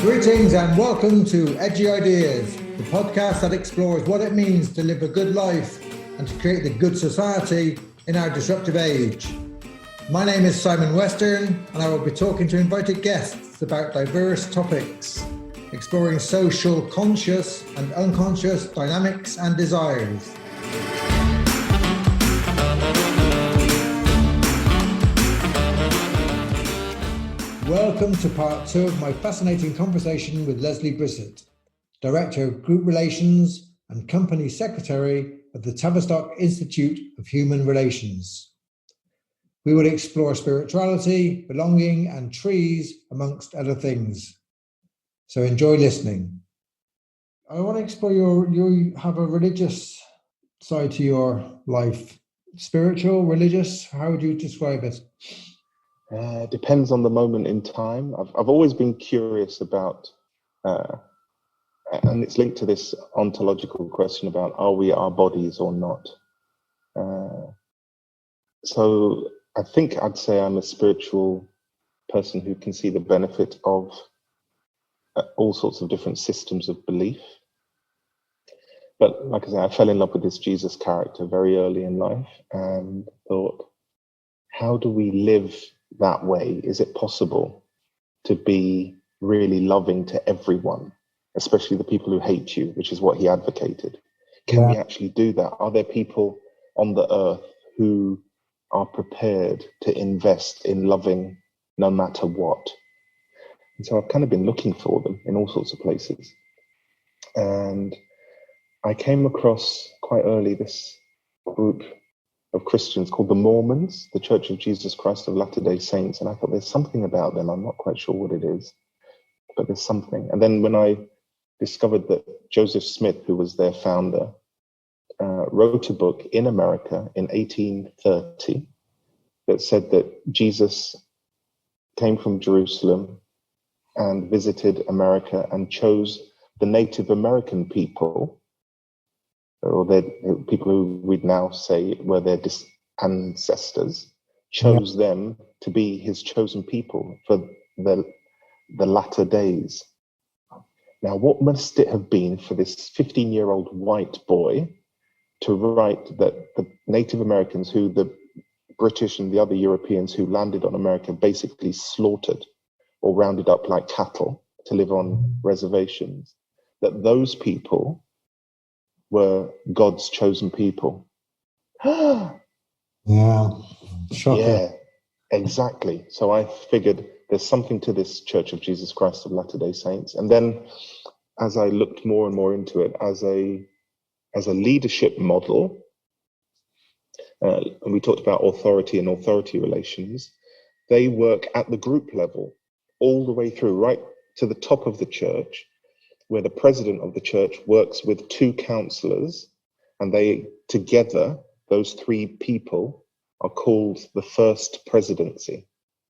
Greetings and welcome to Edgy Ideas, the podcast that explores what it means to live a good life and to create the good society in our disruptive age. My name is Simon Western and I will be talking to invited guests about diverse topics, exploring social conscious and unconscious dynamics and desires. Welcome to part 2 of my fascinating conversation with Leslie Brissett, Director of Group Relations and Company Secretary of the Tavistock Institute of Human Relations. We will explore spirituality, belonging, and trees, amongst other things. So enjoy listening. I want to explore you have a religious side to your life. Spiritual, religious, how would you describe it? Depends on the moment in time. I've always been curious about, and it's linked to this ontological question about are we our bodies or not? So I think I'd say I'm a spiritual person who can see the benefit of all sorts of different systems of belief. But like I say, I fell in love with this Jesus character very early in life and thought, how do we live that way? Is it possible to be really loving to everyone, especially the people who hate you, which is what he advocated? Can we actually do that? Are there people on the earth who are prepared to invest in loving no matter what? And so I've kind of been looking for them in all sorts of places. And I came across quite early this group of Christians called the Mormons, the Church of Jesus Christ of Latter-day Saints. And I thought there's something about them. I'm not quite sure what it is, but there's something. And then when I discovered that Joseph Smith, who was their founder, wrote a book in America in 1830 that said that Jesus came from Jerusalem and visited America and chose the Native American people, or the people who we'd now say were their ancestors, chose them to be his chosen people for the latter days. Now, what must it have been for this 15-year-old white boy to write that the Native Americans, who the British and the other Europeans who landed on America basically slaughtered or rounded up like cattle to live on reservations, that those people were God's chosen people? Yeah, shocking. Yeah, exactly. So I figured there's something to this Church of Jesus Christ of Latter-day Saints. And then as I looked more and more into it as a leadership model, and we talked about authority and authority relations, they work at the group level all the way through, right to the top of the church, where the president of the church works with 2 counselors, and they together, those 3 people, are called the first presidency.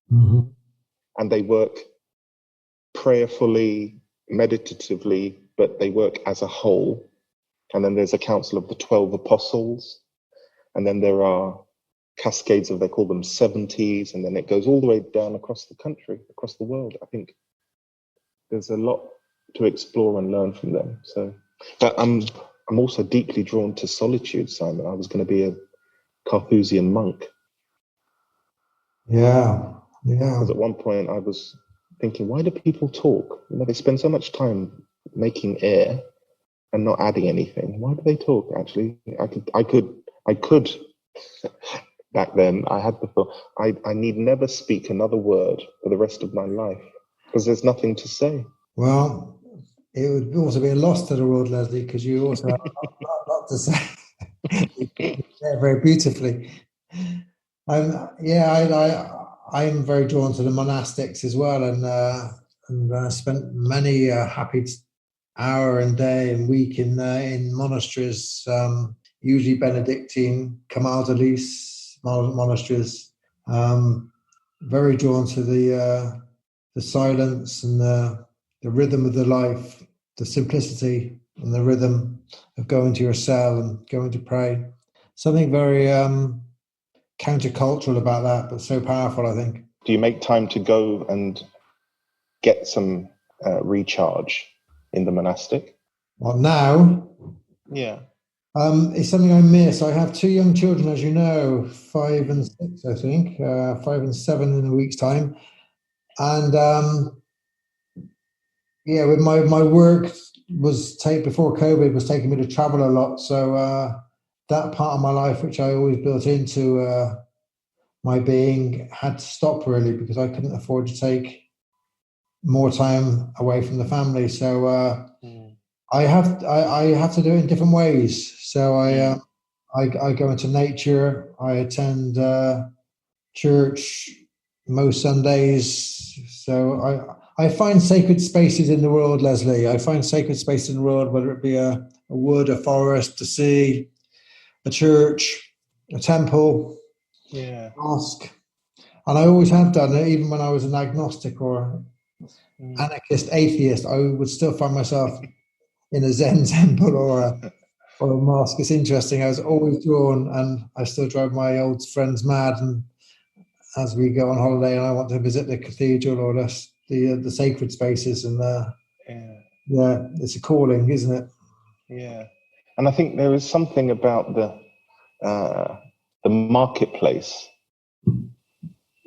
Mm-hmm. And they work prayerfully, meditatively, but they work as a whole. And then there's a council of the 12 apostles, and then there are cascades of, they call them 70s, and then it goes all the way down across the country, across the world. I think there's a lot to explore and learn from them. So, but I'm also deeply drawn to solitude, Simon. I was going to be a Carthusian monk. Yeah. Because at one point I was thinking, why do people talk? You know, they spend so much time making air and not adding anything. Why do they talk? Actually, I could. Back then, I had the thought, I need never speak another word for the rest of my life because there's nothing to say. Well, it would also be a loss to the world, Leslie, because you also have a lot to say. Yeah, very beautifully. I'm very drawn to the monastics as well, and spent many happy hour and day and week in monasteries, usually Benedictine, Camaldolese monasteries. Very drawn to the silence and the rhythm of the life, the simplicity and the rhythm of going to your cell and going to pray. Something very countercultural about that, but so powerful, I think. Do you make time to go and get some recharge in the monastic? Well, now, Yeah. it's something I miss. I have two young children, as you know, 5 and 6, I think, 5 and 7 in a week's time. And yeah, with my work before COVID was taking me to travel a lot. So that part of my life, which I always built into my being, had to stop really because I couldn't afford to take more time away from the family. So I have to do it in different ways. So I go into nature. I attend church most Sundays. So I find sacred spaces in the world, Leslie. I find sacred spaces in the world, whether it be a wood, a forest, a sea, a church, a temple, mosque. And I always have done it, even when I was an agnostic or anarchist, atheist. I would still find myself in a Zen temple or a mosque. It's interesting. I was always drawn, and I still drive my old friends mad. And as we go on holiday, and I want to visit the cathedral or the sacred spaces, and yeah, it's a calling, isn't it? Yeah, and I think there is something about the marketplace.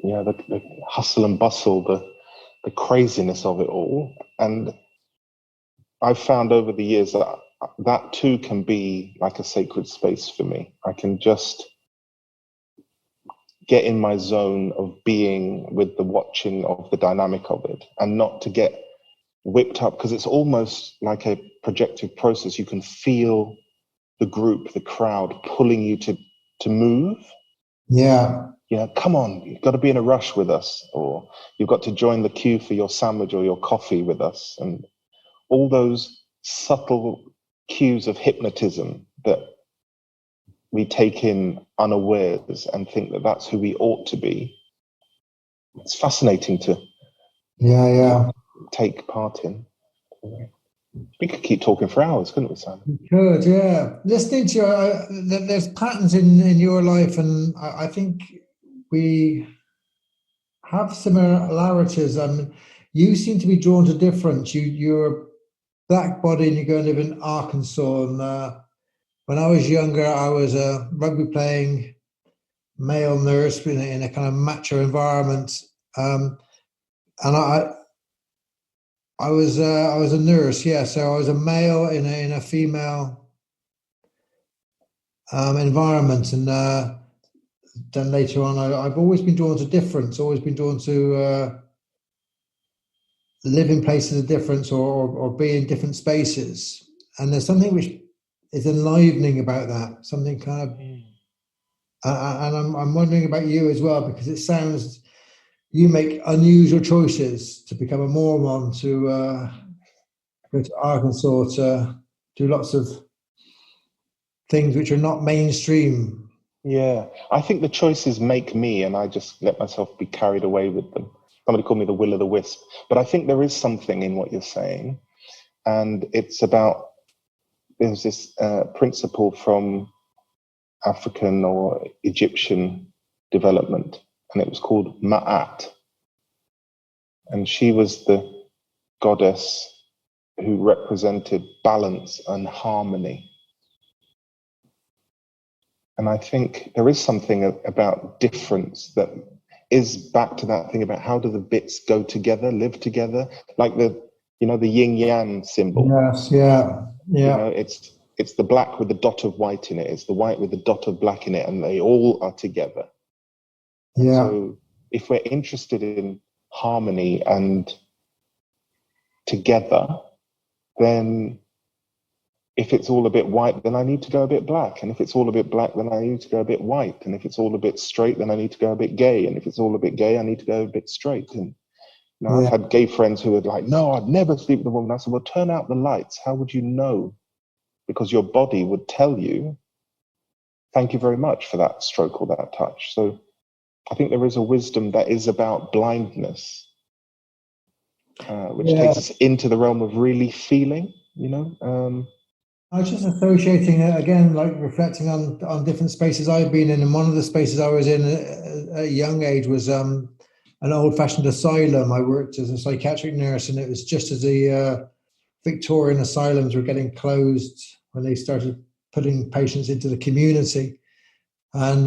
Yeah, the hustle and bustle, the craziness of it all, and I've found over the years that too can be like a sacred space for me. I can just get in my zone of being with the watching of the dynamic of it, and not to get whipped up, because it's almost like a projective process. You can feel the group, the crowd pulling you to move. Yeah. Come on, you've got to be in a rush with us, or you've got to join the queue for your sandwich or your coffee with us. And all those subtle cues of hypnotism that we take in unawares and think that that's who we ought to be. It's fascinating to take part in. We could keep talking for hours, couldn't we, Simon? We could, yeah. Listening to you, there's patterns in your life, and I think we have similarities. You seem to be drawn to difference. You're a black body, and you go and live in Arkansas. And when I was younger, I was a rugby playing male nurse in a kind of macho environment, and I was a nurse, yeah. So I was a male in a female environment, and then later on, I've always been drawn to difference. Always been drawn to live in places of difference, or be in different spaces. And there's something which is enlivening about that. Something kind of, and I'm wondering about you as well, because it sounds you make unusual choices to become a Mormon, to go to Arkansas, to do lots of things which are not mainstream. Yeah, I think the choices make me, and I just let myself be carried away with them. Somebody called me the will o' the wisp. But I think there is something in what you're saying. And it's about, there's this principle from African or Egyptian development, and it was called Ma'at. And she was the goddess who represented balance and harmony. And I think there is something about difference that is back to that thing about how do the bits go together, live together, like the yin yang symbol. Yes, yeah. It's the black with the dot of white in it. It's the white with the dot of black in it, and they all are together. Yeah. So if we're interested in harmony and together, then if it's all a bit white, then I need to go a bit black. And if it's all a bit black, then I need to go a bit white. And if it's all a bit straight, then I need to go a bit gay. And if it's all a bit gay, I need to go a bit straight. And I've had gay friends who are like, no, I'd never sleep with a woman. I said, well, turn out the lights. How would you know? Because your body would tell you, thank you very much for that stroke or that touch. So I think there is a wisdom that is about blindness, which takes us into the realm of really feeling, I was just associating it again, like reflecting on different spaces I've been in. And one of the spaces I was in at a young age was an old-fashioned asylum. I worked as a psychiatric nurse, and it was just as the Victorian asylums were getting closed when they started putting patients into the community. And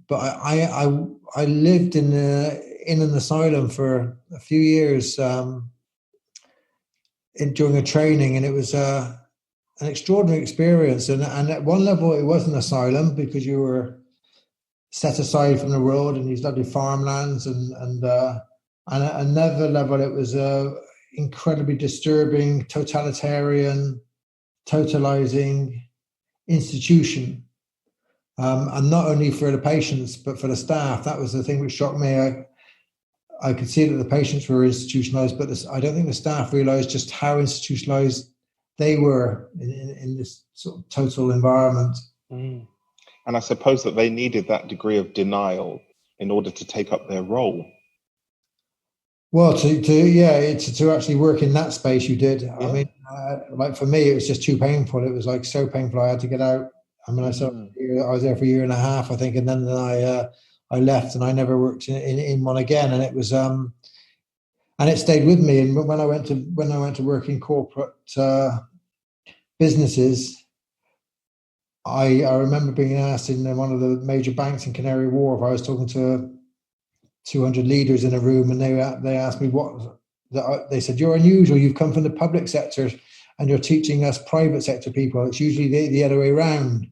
but I lived in an asylum for a few years during a training, and it was an extraordinary experience. And at one level, it was an asylum because you were set aside from the world in these lovely farmlands, and at another level, it was incredibly disturbing, totalitarian, totalizing institution. And not only for the patients, but for the staff. That was the thing which shocked me. I could see that the patients were institutionalized, but I don't think the staff realized just how institutionalized they were in this sort of total environment. Mm. And I suppose that they needed that degree of denial in order to take up their role. Well, to actually work in that space, you did. Yeah. I mean, like for me, it was just too painful. It was like so painful. I had to get out. I mean, I was there for a year and a half, I think, and then I left, and I never worked in one again. And it was and it stayed with me. And when I went to work in corporate businesses, I remember being asked in one of the major banks in Canary Wharf. I was talking to 200 leaders in a room, and they asked me they said, "You're unusual. You've come from the public sector, and you're teaching us private sector people. It's usually the other way around.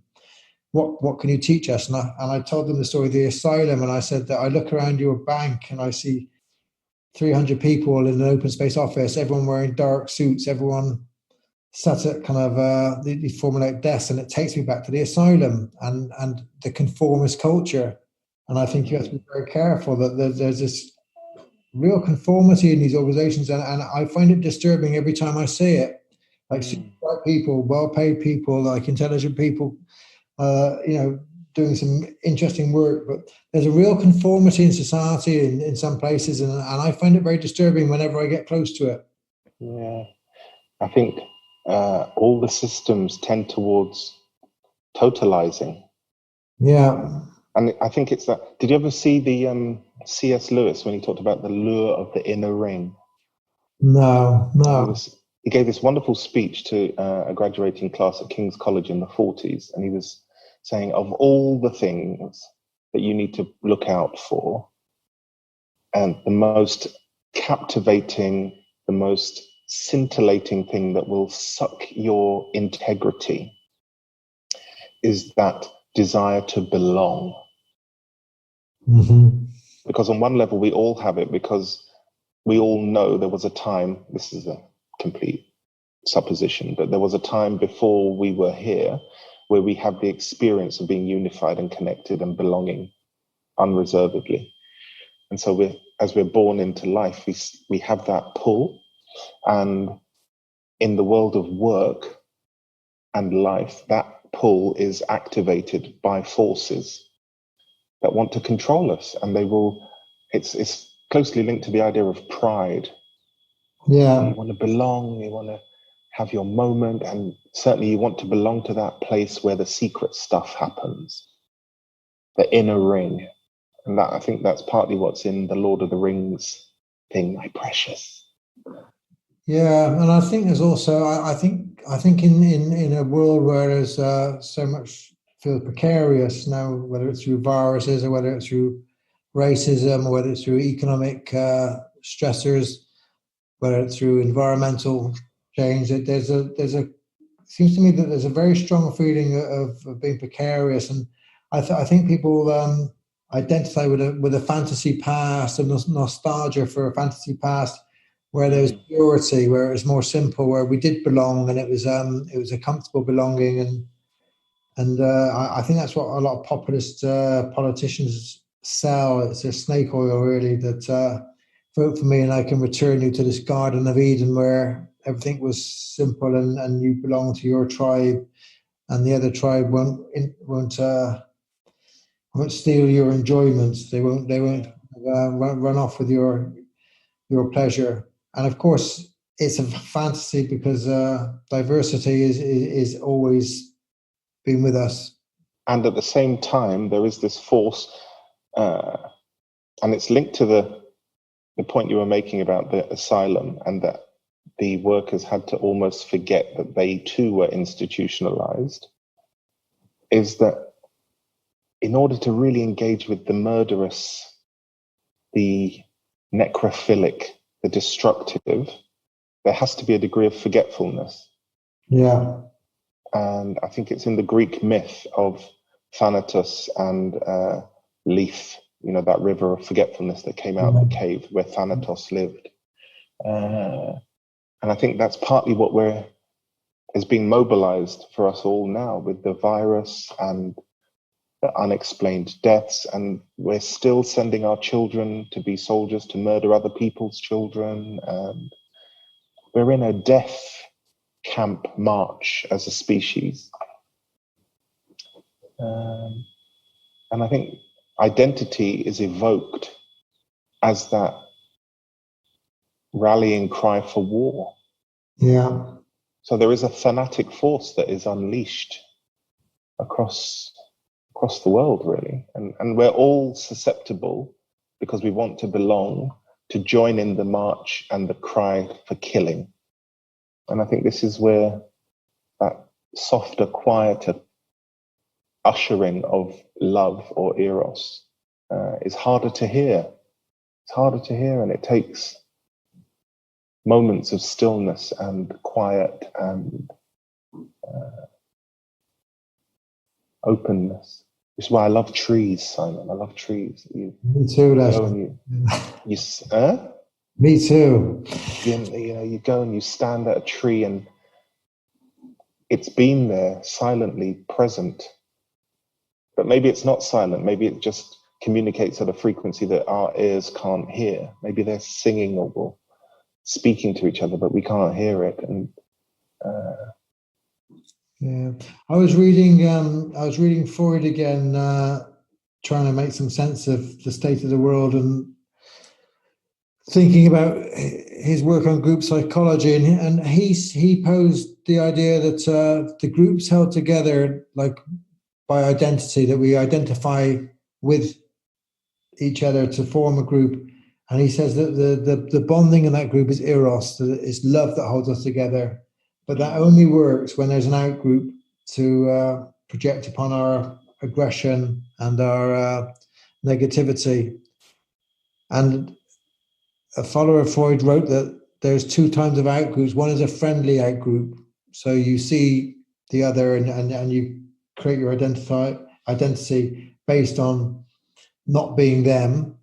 What can you teach us?" And I told them the story of the asylum, and I said that I look around your bank and I see 300 people in an open space office, everyone wearing dark suits, everyone sat at kind of these formulaic desks, and it takes me back to the asylum and the conformist culture. And I think you have to be very careful that there's this real conformity in these organizations, and I find it disturbing every time I see it. Like people, well-paid people, like intelligent people, doing some interesting work, but there's a real conformity in society in some places, and I find it very disturbing whenever I get close to it. Yeah, I think all the systems tend towards totalizing. Yeah. And I think it's that. Did you ever see the C.S. Lewis when he talked about the lure of the inner ring? No. He gave this wonderful speech to a graduating class at King's College in the 40s, and he was saying, of all the things that you need to look out for, and the most captivating, the most scintillating thing that will suck your integrity is that desire to belong. Mm-hmm. Because on one level, we all have it, because we all know there was a time, this is a complete supposition, but there was a time before we were here where we had the experience of being unified and connected and belonging unreservedly. And so as we're born into life, we have that pull. And in the world of work and life, that pull is activated by forces that want to control us. And it's closely linked to the idea of pride. Yeah. You want to belong, you want to have your moment, and certainly you want to belong to that place where the secret stuff happens, the inner ring. And that, I think that's partly what's in the Lord of the Rings thing, my precious. Yeah, and I think there's also I think in a world where there's so much feels precarious now, whether it's through viruses or whether it's through racism or whether it's through economic stressors, whether it's through environmental change, that seems to me that there's a very strong feeling of being precarious, and I think people identify with a fantasy past and nostalgia for a fantasy past where there was purity, where it was more simple, where we did belong, and it was a comfortable belonging, and I think that's what a lot of populist politicians sell. It's a snake oil, really, that vote for me and I can return you to this Garden of Eden where everything was simple and you belong to your tribe, and the other tribe won't steal your enjoyments. They won't run off with your pleasure. And of course, it's a fantasy because diversity is always been with us. And at the same time, there is this force, and it's linked to the point you were making about the asylum and that the workers had to almost forget that they too were institutionalized, is that in order to really engage with the murderous, the necrophilic, the destructive, there has to be a degree of forgetfulness. Yeah. And I think it's in the Greek myth of Thanatos and Lethe, that river of forgetfulness that came out of the cave where Thanatos lived. And I think that's partly what is being mobilized for us all now with the virus and the unexplained deaths. And we're still sending our children to be soldiers, to murder other people's children. And we're in a death camp march as a species. And I think identity is evoked as that rallying cry for war. Yeah. So there is a thanatic force that is unleashed across the world, really. And we're all susceptible, because we want to belong, to join in the march and the cry for killing. And I think this is where that softer, quieter ushering of love or eros is harder to hear. It's harder to hear, and it takes moments of stillness and quiet and openness. This is why I love trees, Simon. I love trees. Me too, Leslie. Me too. You go and you stand at a tree, and it's been there, silently present. But maybe it's not silent. Maybe it just communicates at a frequency that our ears can't hear. Maybe they're singing or speaking to each other, but we can't hear it. And yeah, I was reading Freud again, trying to make some sense of the state of the world and thinking about his work on group psychology, and he posed the idea that the groups held together like by identity, that we identify with each other to form a group. And he says that the bonding in that group is eros, that it's love that holds us together. But that only works when there's an out-group to project upon our aggression and our negativity. And a follower of Freud wrote that there's two types of out-groups. One is a friendly out-group. So you see the other and you create your identity based on not being them.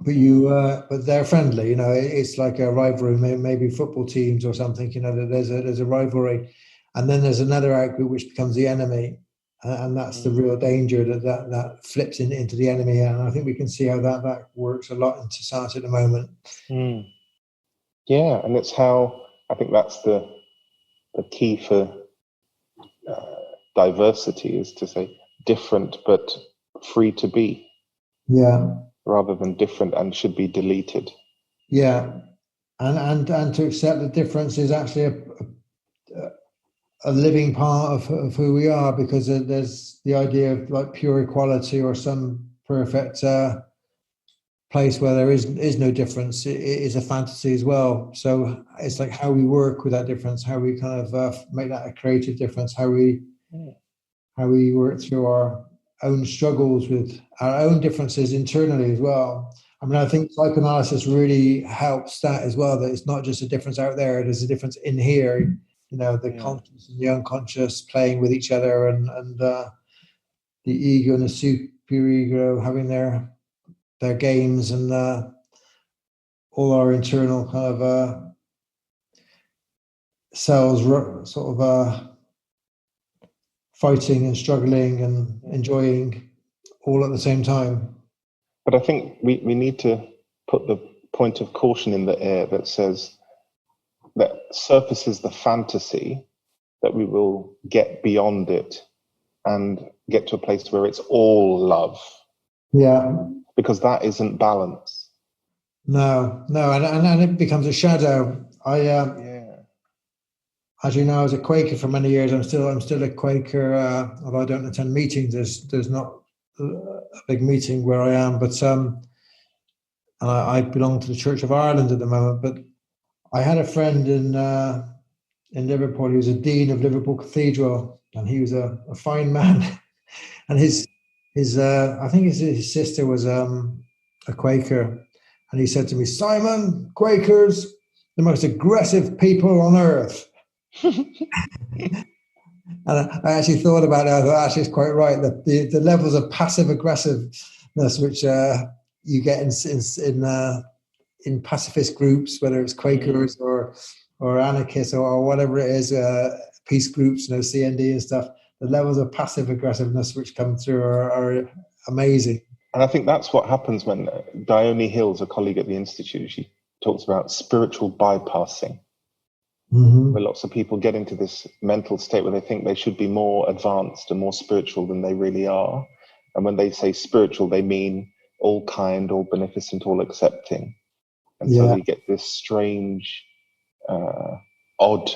But they're friendly, it's like a rivalry, maybe football teams or something, that there's a rivalry. And then there's another outgroup which becomes the enemy. And that's the real danger, that flips into the enemy. And I think we can see how that works a lot in society at the moment. Yeah, and it's how, I think that's the key for diversity, is to say different but free to be. Yeah. Rather than different and should be deleted. Yeah, and to accept the difference is actually a living part of who we are, because there's the idea of like pure equality or some perfect place where there is no difference. It is a fantasy as well. So it's like how we work with that difference, how we kind of make that a creative difference, how we work through our own struggles with our own differences internally as well. I mean, I think psychoanalysis really helps that as well, that it's not just a difference out there, there's a difference in here, the conscious and the unconscious playing with each other, and the ego and the superego having their games, and all our internal kind of selves sort of fighting and struggling and enjoying all at the same time. But I think we need to put the point of caution in the air that says that surfaces the fantasy that we will get beyond it and get to a place where it's all love. Yeah. Because that isn't balance. No, and it becomes a shadow. As you know, I was a Quaker for many years. I'm still a Quaker, although I don't attend meetings. There's not a big meeting where I am, but and I belong to the Church of Ireland at the moment. But I had a friend in Liverpool. He was a dean of Liverpool Cathedral, and he was a fine man. And his I think his sister was a Quaker, and he said to me, "Simon, Quakers, the most aggressive people on earth." And I actually thought about it. I thought actually it's quite right. That the levels of passive aggressiveness which you get in pacifist groups, whether it's Quakers or anarchists or whatever it is, peace groups, CND and stuff. The levels of passive aggressiveness which come through are amazing. And I think that's what happens when Dione Hill's a colleague at the Institute. She talks about spiritual bypassing, where lots of people get into this mental state where they think they should be more advanced and more spiritual than they really are. And when they say spiritual, they mean all kind, all beneficent, all accepting. And so you get this strange, odd,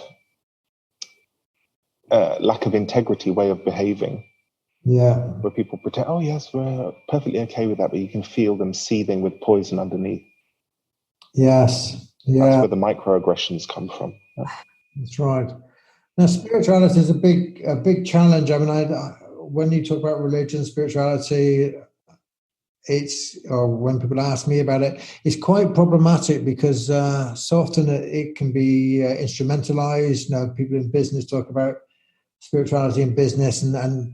lack of integrity way of behaving. Yeah. Where people pretend, oh yes, we're perfectly okay with that, but you can feel them seething with poison underneath. Yes. Yeah. That's where the microaggressions come from. That's right. Now, spirituality is a big challenge. I mean, when you talk about religion, spirituality, or when people ask me about it, it's quite problematic because so often it can be instrumentalized. People in business talk about spirituality in business, and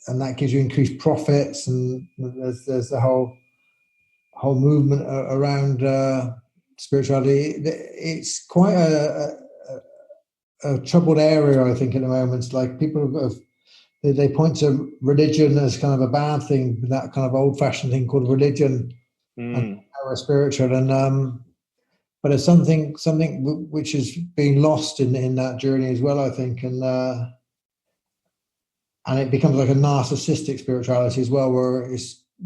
that gives you increased profits, and there's the whole movement around spirituality. It's quite a troubled area, I think, at the moment. It's like people they point to religion as kind of a bad thing, that kind of old-fashioned thing called religion, and power spiritual, and but it's something which is being lost in that journey as well, I think, and it becomes like a narcissistic spirituality as well, where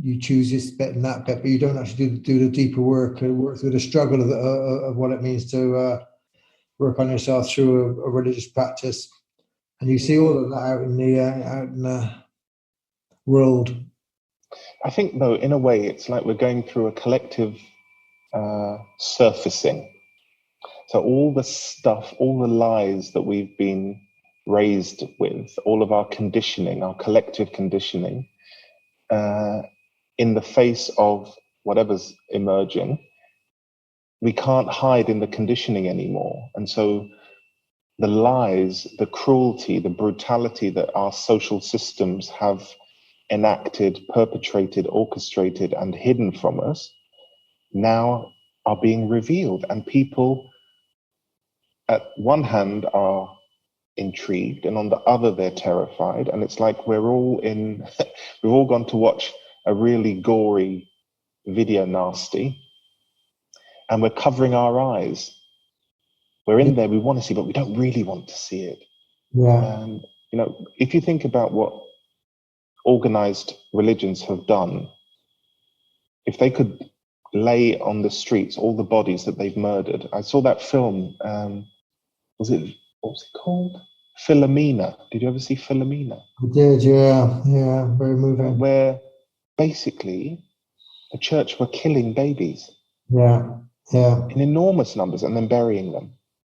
you choose this bit and that bit, but you don't actually do the deeper work through the struggle of what it means to work on yourself through a religious practice. And you see all of that out in the world. I think, though, in a way, it's like we're going through a collective surfacing. So all the stuff, all the lies that we've been raised with, all of our conditioning, our collective conditioning, in the face of whatever's emerging, we can't hide in the conditioning anymore. And so the lies, the cruelty, the brutality that our social systems have enacted, perpetrated, orchestrated, and hidden from us now are being revealed. And people, at one hand, are intrigued, and on the other, they're terrified. And it's like we've all gone to watch a really gory video nasty, and we're covering our eyes. We're in there, we want to see, but we don't really want to see it. Yeah. And, if you think about what organized religions have done, if they could lay on the streets all the bodies that they've murdered. I saw that film, what was it called? Philomena. Did you ever see Philomena? I did, yeah, very moving. Where basically the church were killing babies. Yeah. In enormous numbers, and then burying them.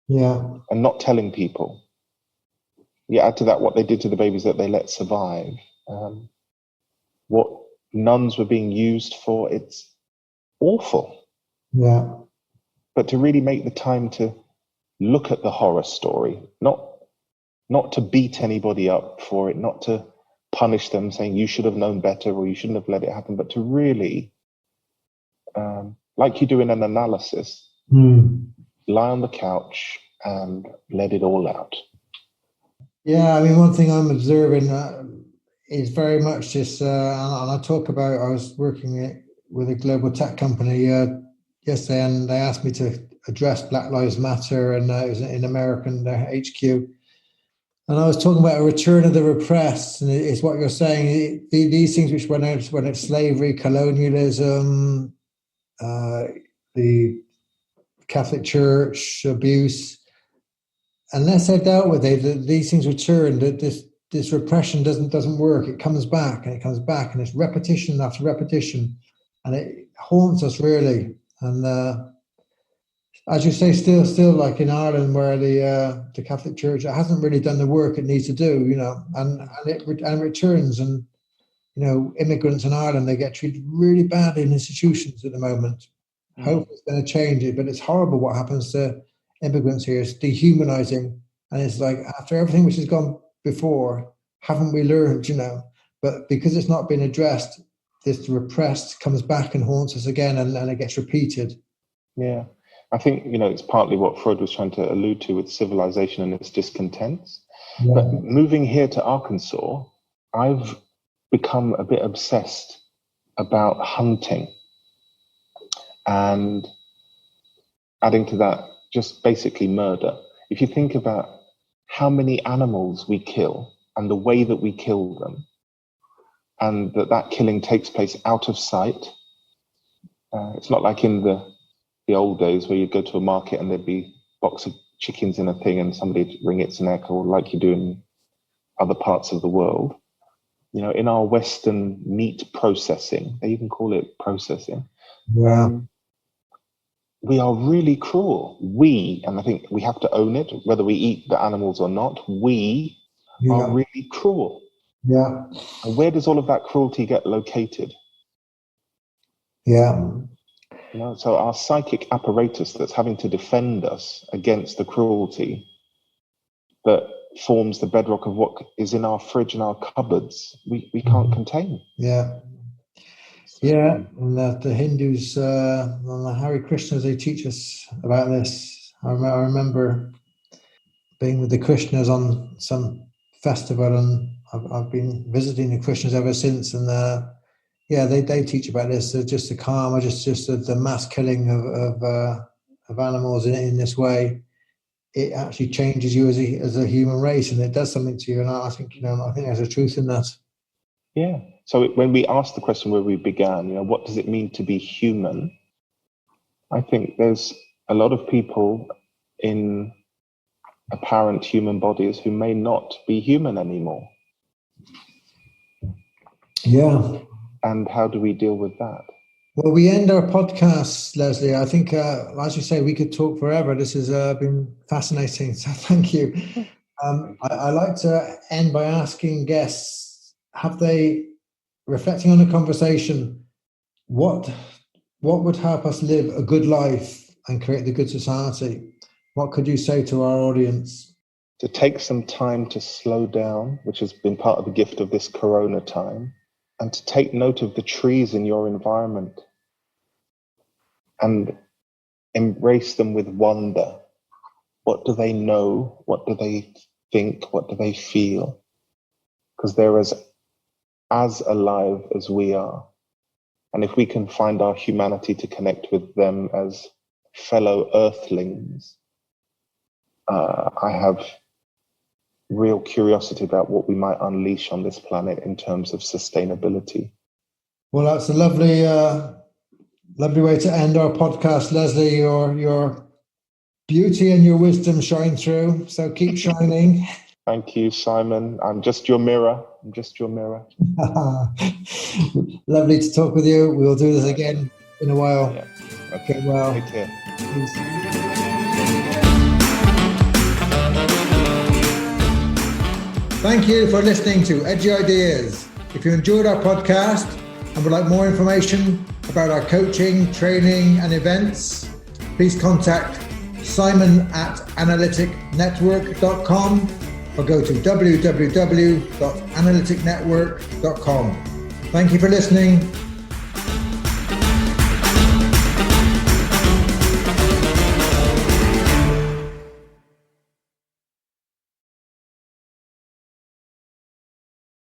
Yeah. And not telling people. You add to that what they did to the babies that they let survive. What nuns were being used for, it's awful. Yeah. But to really make the time to look at the horror story, not to beat anybody up for it, not to punish them saying you should have known better or you shouldn't have let it happen, but to really, like you do in an analysis, lie on the couch and let it all out. Yeah, I mean, one thing I'm observing is very much this, and I talk about, I was working with a global tech company yesterday, and they asked me to address Black Lives Matter, and it was in American, their HQ. And I was talking about a return of the repressed, and it's what you're saying. These things which when it's slavery, colonialism, the Catholic Church abuse, unless they're dealt with, these things return. That this repression doesn't work. It comes back and it comes back, and it's repetition after repetition, and haunts us really. And as you say, still like in Ireland, where the Catholic Church hasn't really done the work it needs to do, and it returns, and immigrants in Ireland, they get treated really badly in institutions at the moment. Hope it's going to change it, but it's horrible what happens to immigrants here. It's dehumanizing, and it's like, after everything which has gone before, haven't we learned? But because it's not been addressed, this repressed comes back and haunts us again, and it gets repeated. Yeah. I think, it's partly what Freud was trying to allude to with civilization and its discontents. Yeah. But moving here to Arkansas, I've become a bit obsessed about hunting, and adding to that, just basically murder. If you think about how many animals we kill and the way that we kill them, and that killing takes place out of sight. It's not like in the old days where you'd go to a market and there'd be a box of chickens in a thing and somebody'd wring its neck, or like you do in other parts of the world. In our Western meat processing, they even call it processing. Yeah. We are really cruel. And I think we have to own it, whether we eat the animals or not, we are really cruel. Yeah. And where does all of that cruelty get located? Yeah. So our psychic apparatus that's having to defend us against the cruelty that forms the bedrock of what is in our fridge and our cupboards, we can't contain. Yeah. Yeah, and the Hindus and the Hare Krishnas, they teach us about this. I remember being with the Krishnas on some festival, and I've been visiting the Krishnas ever since. And they teach about this. Just the karma, just the mass killing of animals in this way. It actually changes you as a human race, and it does something to you. And I think there's a truth in that. Yeah. So when we asked the question where we began, what does it mean to be human? I think there's a lot of people in apparent human bodies who may not be human anymore. Yeah. And how do we deal with that? Well, we end our podcast, Leslie. I think, as you say, we could talk forever. This has been fascinating. So thank you. I like to end by asking guests, have they, reflecting on the conversation, what would help us live a good life and create the good society? What could you say to our audience? To take some time to slow down, which has been part of the gift of this Corona time, and to take note of the trees in your environment and embrace them with wonder. What do they know? What do they think? What do they feel? Because they're as alive as we are. And if we can find our humanity to connect with them as fellow earthlings, I have real curiosity about what we might unleash on this planet in terms of sustainability. Well, that's a lovely way to end our podcast, Leslie. Your beauty and your wisdom shine through, so keep shining. Thank you, Simon. I'm just your mirror. Lovely to talk with you. We'll do this again in a while. Yeah. Okay. Well. Take care. Peace. Thank you for listening to Edgy Ideas. If you enjoyed our podcast and would like more information about our coaching, training and events, please contact simon@analyticnetwork.com or go to www.analyticnetwork.com. Thank you for listening.